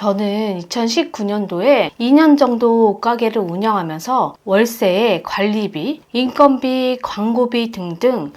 저는 2019년도에 2년 정도 옷가게를 운영하면서 월세, 관리비, 인건비, 광고비 등등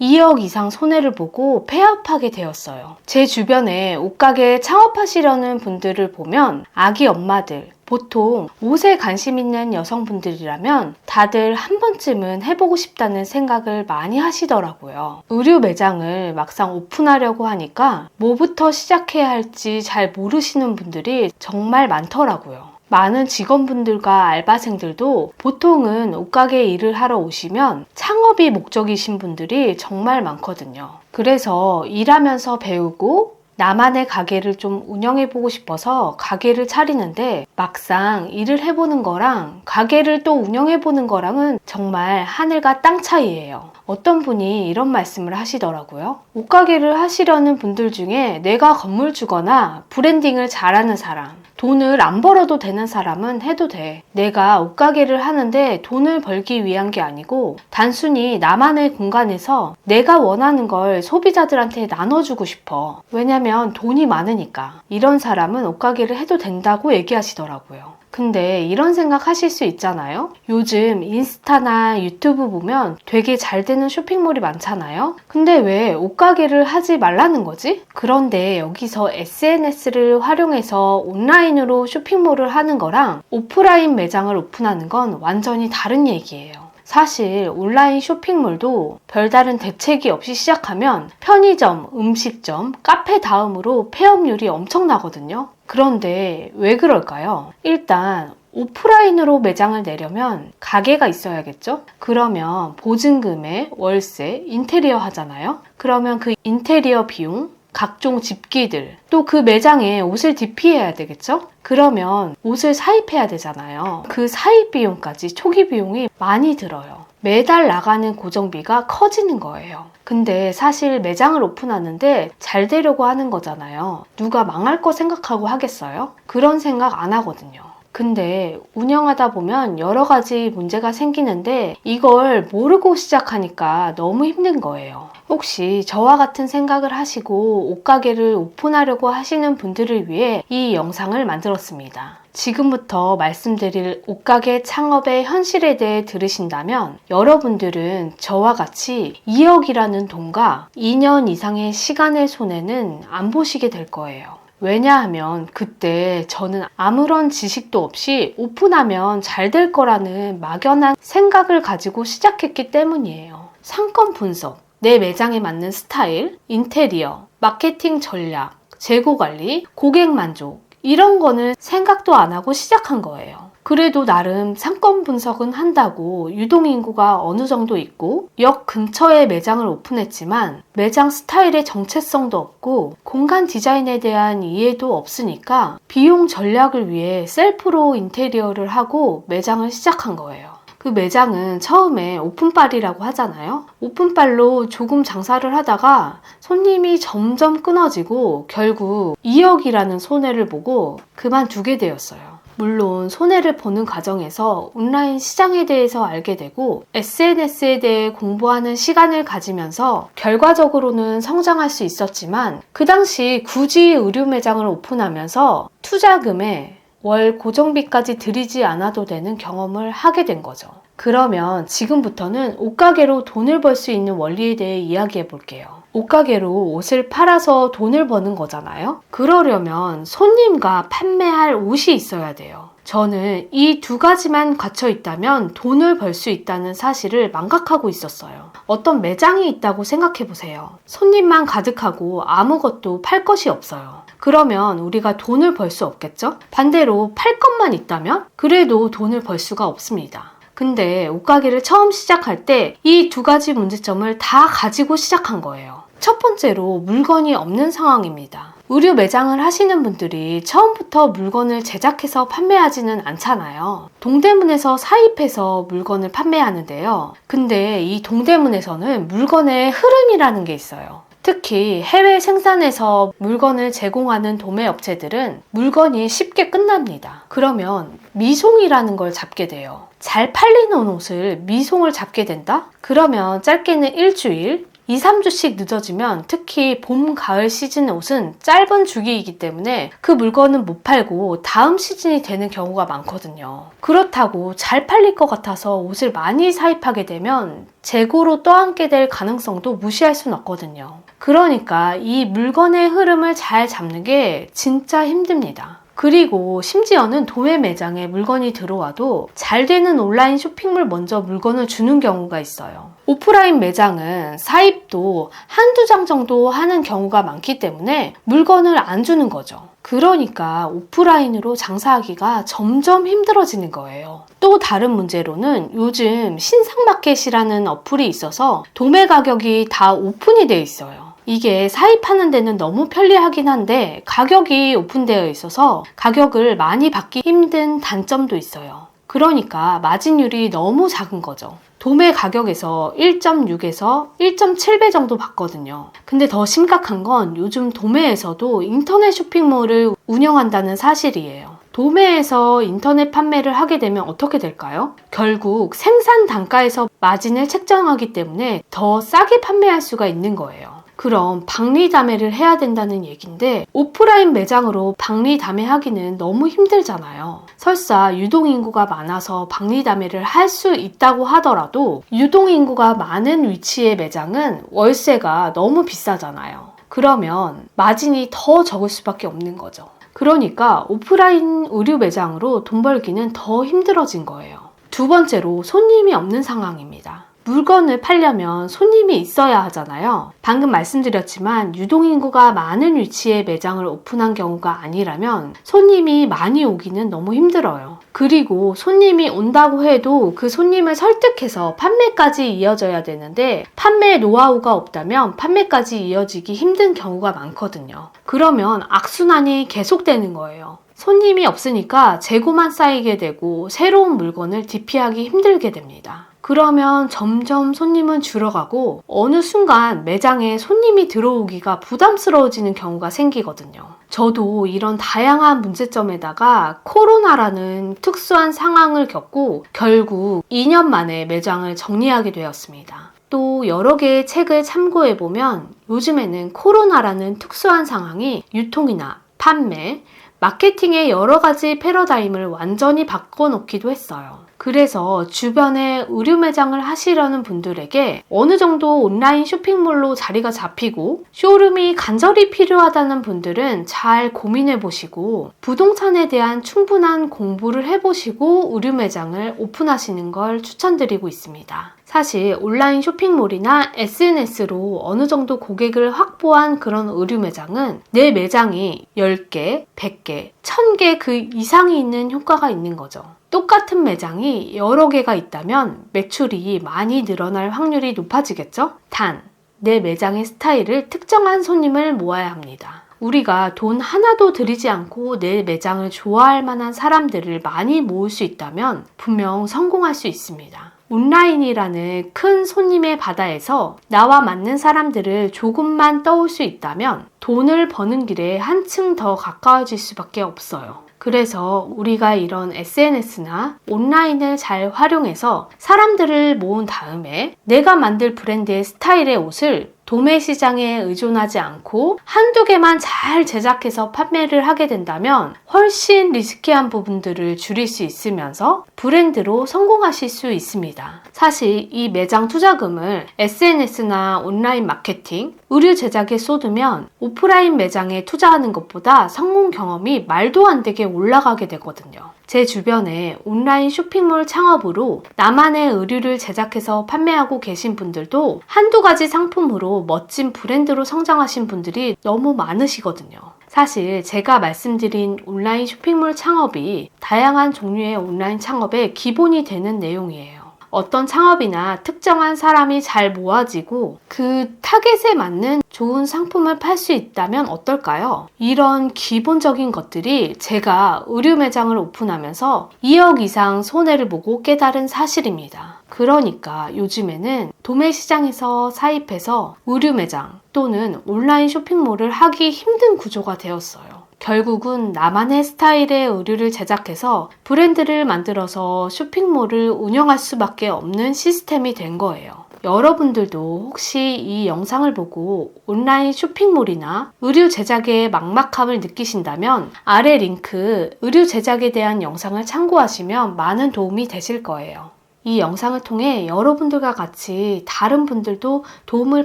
2억 이상 손해를 보고 폐업하게 되었어요. 제 주변에 옷가게 창업하시려는 분들을 보면 아기 엄마들, 보통 옷에 관심 있는 여성분들이라면 다들 한 번쯤은 해보고 싶다는 생각을 많이 하시더라고요. 의류 매장을 막상 오픈하려고 하니까 뭐부터 시작해야 할지 잘 모르시는 분들이 정말 많더라고요. 많은 직원분들과 알바생들도 보통은 옷가게 일을 하러 오시면 창업이 목적이신 분들이 정말 많거든요. 그래서 일하면서 배우고 나만의 가게를 좀 운영해보고 싶어서 가게를 차리는데 막상 일을 해보는 거랑 가게를 또 운영해보는 거랑은 정말 하늘과 땅 차이예요. 어떤 분이 이런 말씀을 하시더라고요. 옷가게를 하시려는 분들 중에 내가 건물주거나 브랜딩을 잘하는 사람, 돈을 안 벌어도 되는 사람은 해도 돼. 내가 옷가게를 하는데 돈을 벌기 위한 게 아니고 단순히 나만의 공간에서 내가 원하는 걸 소비자들한테 나눠주고 싶어. 왜냐면 돈이 많으니까. 이런 사람은 옷가게를 해도 된다고 얘기하시더라고요. 근데 이런 생각 하실 수 있잖아요. 요즘 인스타나 유튜브 보면 되게 잘 되는 쇼핑몰이 많잖아요. 근데 왜 옷가게를 하지 말라는 거지? 그런데 여기서 SNS를 활용해서 온라인으로 쇼핑몰을 하는 거랑 오프라인 매장을 오픈하는 건 완전히 다른 얘기예요. 사실 온라인 쇼핑몰도 별다른 대책이 없이 시작하면 편의점, 음식점, 카페 다음으로 폐업률이 엄청나거든요. 그런데 왜 그럴까요? 일단 오프라인으로 매장을 내려면 가게가 있어야겠죠? 그러면 보증금에 월세, 인테리어 하잖아요? 그러면 그 인테리어 비용, 각종 집기들, 또 그 매장에 옷을 DP해야 되겠죠? 그러면 옷을 사입해야 되잖아요. 그 사입 비용까지 초기 비용이 많이 들어요. 매달 나가는 고정비가 커지는 거예요. 근데 사실 매장을 오픈하는데 잘 되려고 하는 거잖아요. 누가 망할 거 생각하고 하겠어요? 그런 생각 안 하거든요. 근데 운영하다 보면 여러 가지 문제가 생기는데 이걸 모르고 시작하니까 너무 힘든 거예요. 혹시 저와 같은 생각을 하시고 옷가게를 오픈하려고 하시는 분들을 위해 이 영상을 만들었습니다. 지금부터 말씀드릴 옷가게 창업의 현실에 대해 들으신다면 여러분들은 저와 같이 2억이라는 돈과 2년 이상의 시간의 손해는 안 보시게 될 거예요. 왜냐하면 그때 저는 아무런 지식도 없이 오픈하면 잘 될 거라는 막연한 생각을 가지고 시작했기 때문이에요. 상권 분석, 내 매장에 맞는 스타일, 인테리어, 마케팅 전략, 재고 관리, 고객 만족 이런 거는 생각도 안 하고 시작한 거예요. 그래도 나름 상권 분석은 한다고 유동인구가 어느 정도 있고 역 근처에 매장을 오픈했지만 매장 스타일의 정체성도 없고 공간 디자인에 대한 이해도 없으니까 비용 전략을 위해 셀프로 인테리어를 하고 매장을 시작한 거예요. 그 매장은 처음에 오픈빨이라고 하잖아요. 오픈빨로 조금 장사를 하다가 손님이 점점 끊어지고 결국 2억이라는 손해를 보고 그만두게 되었어요. 물론 손해를 보는 과정에서 온라인 시장에 대해서 알게 되고 SNS에 대해 공부하는 시간을 가지면서 결과적으로는 성장할 수 있었지만 그 당시 굳이 의류 매장을 오픈하면서 투자금에 월 고정비까지 들이지 않아도 되는 경험을 하게 된 거죠. 그러면 지금부터는 옷가게로 돈을 벌 수 있는 원리에 대해 이야기해 볼게요. 옷가게로 옷을 팔아서 돈을 버는 거잖아요. 그러려면 손님과 판매할 옷이 있어야 돼요. 저는 이 두 가지만 갖춰 있다면 돈을 벌 수 있다는 사실을 망각하고 있었어요. 어떤 매장이 있다고 생각해 보세요. 손님만 가득하고 아무것도 팔 것이 없어요. 그러면 우리가 돈을 벌 수 없겠죠? 반대로 팔 것만 있다면 그래도 돈을 벌 수가 없습니다. 근데 옷가게를 처음 시작할 때 이 두 가지 문제점을 다 가지고 시작한 거예요. 첫 번째로 물건이 없는 상황입니다. 의류 매장을 하시는 분들이 처음부터 물건을 제작해서 판매하지는 않잖아요. 동대문에서 사입해서 물건을 판매하는데요. 근데 이 동대문에서는 물건의 흐름이라는 게 있어요. 특히 해외 생산에서 물건을 제공하는 도매업체들은 물건이 쉽게 끝납니다. 그러면 미송이라는 걸 잡게 돼요. 잘 팔리는 옷을 미송을 잡게 된다? 그러면 짧게는 일주일, 2, 3주씩 늦어지면 특히 봄, 가을 시즌 옷은 짧은 주기이기 때문에 그 물건은 못 팔고 다음 시즌이 되는 경우가 많거든요. 그렇다고 잘 팔릴 것 같아서 옷을 많이 사입하게 되면 재고로 떠안게 될 가능성도 무시할 순 없거든요. 그러니까 이 물건의 흐름을 잘 잡는 게 진짜 힘듭니다. 그리고 심지어는 도매 매장에 물건이 들어와도 잘 되는 온라인 쇼핑몰 먼저 물건을 주는 경우가 있어요. 오프라인 매장은 사입도 한두 장 정도 하는 경우가 많기 때문에 물건을 안 주는 거죠. 그러니까 오프라인으로 장사하기가 점점 힘들어지는 거예요. 또 다른 문제로는 요즘 신상마켓이라는 어플이 있어서 도매 가격이 다 오픈이 돼 있어요. 이게 사입하는 데는 너무 편리하긴 한데 가격이 오픈되어 있어서 가격을 많이 받기 힘든 단점도 있어요. 그러니까 마진율이 너무 작은 거죠. 도매 가격에서 1.6에서 1.7배 정도 받거든요. 근데 더 심각한 건 요즘 도매에서도 인터넷 쇼핑몰을 운영한다는 사실이에요. 도매에서 인터넷 판매를 하게 되면 어떻게 될까요? 결국 생산 단가에서 마진을 책정하기 때문에 더 싸게 판매할 수가 있는 거예요. 그럼 박리담회를 해야 된다는 얘긴데 오프라인 매장으로 박리담회하기는 너무 힘들잖아요. 설사 유동인구가 많아서 박리담회를 할 수 있다고 하더라도 유동인구가 많은 위치의 매장은 월세가 너무 비싸잖아요. 그러면 마진이 더 적을 수밖에 없는 거죠. 그러니까 오프라인 의류 매장으로 돈 벌기는 더 힘들어진 거예요. 두 번째로 손님이 없는 상황입니다. 물건을 팔려면 손님이 있어야 하잖아요. 방금 말씀드렸지만 유동인구가 많은 위치에 매장을 오픈한 경우가 아니라면 손님이 많이 오기는 너무 힘들어요. 그리고 손님이 온다고 해도 그 손님을 설득해서 판매까지 이어져야 되는데 판매 노하우가 없다면 판매까지 이어지기 힘든 경우가 많거든요. 그러면 악순환이 계속되는 거예요. 손님이 없으니까 재고만 쌓이게 되고 새로운 물건을 DP하기 힘들게 됩니다. 그러면 점점 손님은 줄어가고 어느 순간 매장에 손님이 들어오기가 부담스러워지는 경우가 생기거든요. 저도 이런 다양한 문제점에다가 코로나라는 특수한 상황을 겪고 결국 2년 만에 매장을 정리하게 되었습니다. 또 여러 개의 책을 참고해보면 요즘에는 코로나라는 특수한 상황이 유통이나 판매, 마케팅의 여러 가지 패러다임을 완전히 바꿔놓기도 했어요. 그래서 주변에 의류 매장을 하시려는 분들에게 어느 정도 온라인 쇼핑몰로 자리가 잡히고 쇼룸이 간절히 필요하다는 분들은 잘 고민해 보시고 부동산에 대한 충분한 공부를 해보시고 의류 매장을 오픈하시는 걸 추천드리고 있습니다. 사실 온라인 쇼핑몰이나 SNS로 어느 정도 고객을 확보한 그런 의류 매장은 내 매장이 10개, 100개, 1000개 그 이상이 있는 효과가 있는 거죠. 똑같은 매장이 여러 개가 있다면 매출이 많이 늘어날 확률이 높아지겠죠? 단, 내 매장의 스타일을 특정한 손님을 모아야 합니다. 우리가 돈 하나도 들이지 않고 내 매장을 좋아할 만한 사람들을 많이 모을 수 있다면 분명 성공할 수 있습니다. 온라인이라는 큰 손님의 바다에서 나와 맞는 사람들을 조금만 떠올 수 있다면 돈을 버는 길에 한층 더 가까워질 수밖에 없어요. 그래서 우리가 이런 SNS나 온라인을 잘 활용해서 사람들을 모은 다음에 내가 만들 브랜드의 스타일의 옷을 도매 시장에 의존하지 않고 한두 개만 잘 제작해서 판매를 하게 된다면 훨씬 리스키한 부분들을 줄일 수 있으면서 브랜드로 성공하실 수 있습니다. 사실 이 매장 투자금을 SNS나 온라인 마케팅, 의류 제작에 쏟으면 오프라인 매장에 투자하는 것보다 성공 경험이 말도 안 되게 올라가게 되거든요. 제 주변에 온라인 쇼핑몰 창업으로 나만의 의류를 제작해서 판매하고 계신 분들도 한두 가지 상품으로 멋진 브랜드로 성장하신 분들이 너무 많으시거든요. 사실 제가 말씀드린 온라인 쇼핑몰 창업이 다양한 종류의 온라인 창업의 기본이 되는 내용이에요. 어떤 창업이나 특정한 사람이 잘 모아지고 그 타겟에 맞는 좋은 상품을 팔 수 있다면 어떨까요? 이런 기본적인 것들이 제가 의류 매장을 오픈하면서 2억 이상 손해를 보고 깨달은 사실입니다. 그러니까 요즘에는 도매 시장에서 사입해서 의류 매장 또는 온라인 쇼핑몰을 하기 힘든 구조가 되었어요. 결국은 나만의 스타일의 의류를 제작해서 브랜드를 만들어서 쇼핑몰을 운영할 수밖에 없는 시스템이 된 거예요. 여러분들도 혹시 이 영상을 보고 온라인 쇼핑몰이나 의류 제작에 막막함을 느끼신다면 아래 링크 의류 제작에 대한 영상을 참고하시면 많은 도움이 되실 거예요. 이 영상을 통해 여러분들과 같이 다른 분들도 도움을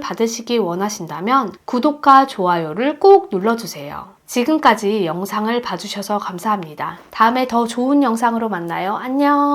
받으시기 원하신다면 구독과 좋아요를 꼭 눌러주세요. 지금까지 영상을 봐주셔서 감사합니다. 다음에 더 좋은 영상으로 만나요. 안녕!